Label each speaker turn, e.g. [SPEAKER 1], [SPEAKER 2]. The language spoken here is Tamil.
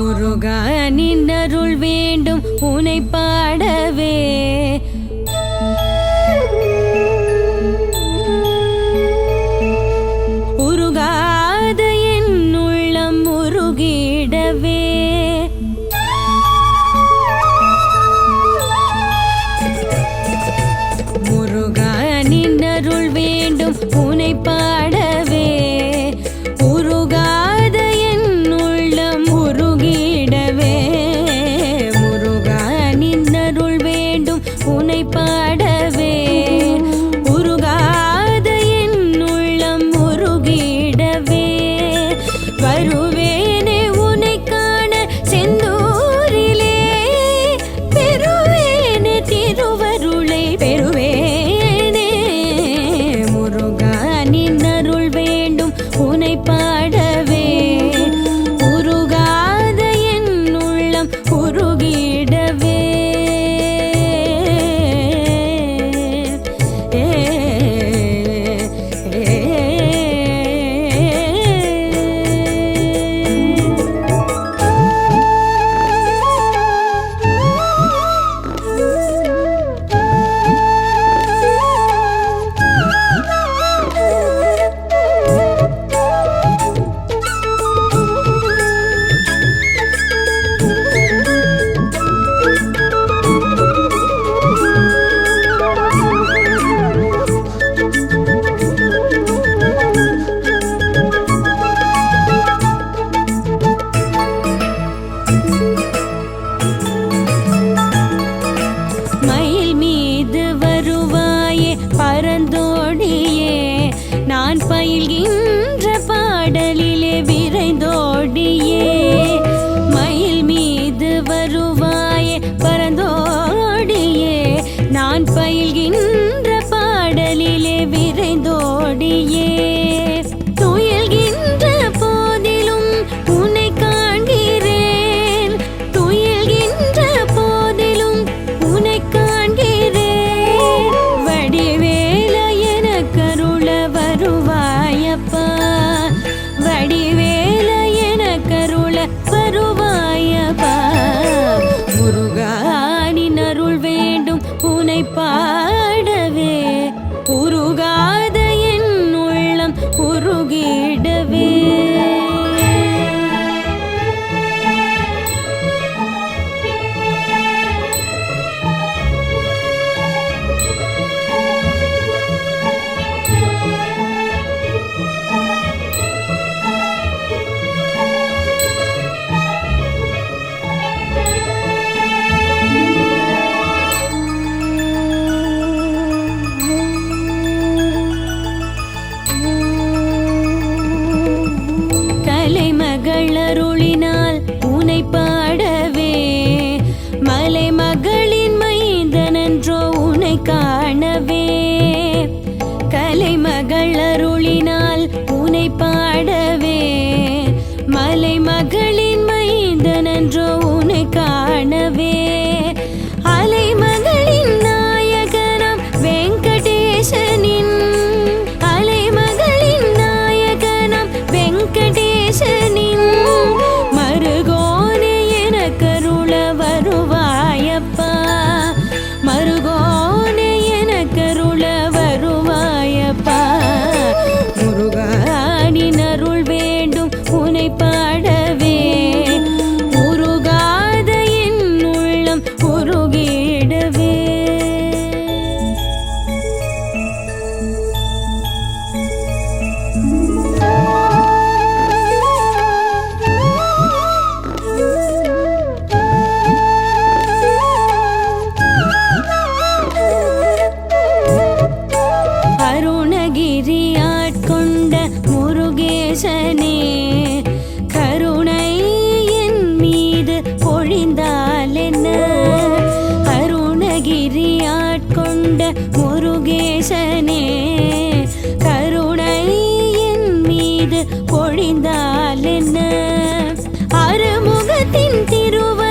[SPEAKER 1] முருகா நின் அருள் வேண்டும் உனை பாடவே உருகாத என் உள்ளம் உருகிடவே முருகா நின் அருள் வேண்டும் உனை பாடவே உருகாத என் உள்ளம் உருகிடவே முருகா நின் அருள் வேண்டும் உனை பாடவே உருகாத என் உள்ளம் உருகிடவே வருவேனே உனை காண செந்தூரிலே பெறுவேனே திருவருளை பெறுவேனே முருகா நின் அருள் வேண்டும் உனை பாடவே உருகாத என் உள்ளம் உருகிடவே மயில் மீது வருவாயே பறந்தோடியே நான் பயில்கின்ற பாடலிலே விரைந்தோடியே மயில் மீது வருவாயே பறந்தோடியே நான் பயில்கின்ற பாடலிலே விரைந்தோடியே துயில்கின்ற போதிலும் உன்னை காண்கிறேன் துயில்கின்ற போதிலும் உன்னை காண்கிறேன் வடிவேல என கருள வருவாயப்பா வடிவேல என கருள வருவாயப்பா முருகா நின் அருள் வேண்டும் உனை பாடவே உருகாத என் உள்ளம் உருகிடவே கலைமகளருளினால் உனை பாடவே மலைமகளின் மைந்தனன்றோ உனை காணவே கலைமகளருளினால் உனை பாடவே மலைமகளின் மைந்தனன்றோ உனை காணவே அலைமகளின் நாயகனாம் வெங்கடேசனின் அலைமகளின் நாயகனாம் வெங்கடேசனின் மருகோனே என கருள வருவாயப்பா மருகோனே என கருள வருவாயப்பா முருகா நின் அருள் வேண்டும் உனை பாடவே உருகாத என் உள்ளம் உருகிடவே அருணகிரி ஆட்கொண்ட முருகேசனே கருணை என் மீது பொழிந்தால் என்ன அருணகிரி ஆட்கொண்ட முருகேசனே கருணை என் மீது பொழிந்தால் என்ன அருமுகத்தின் திருவ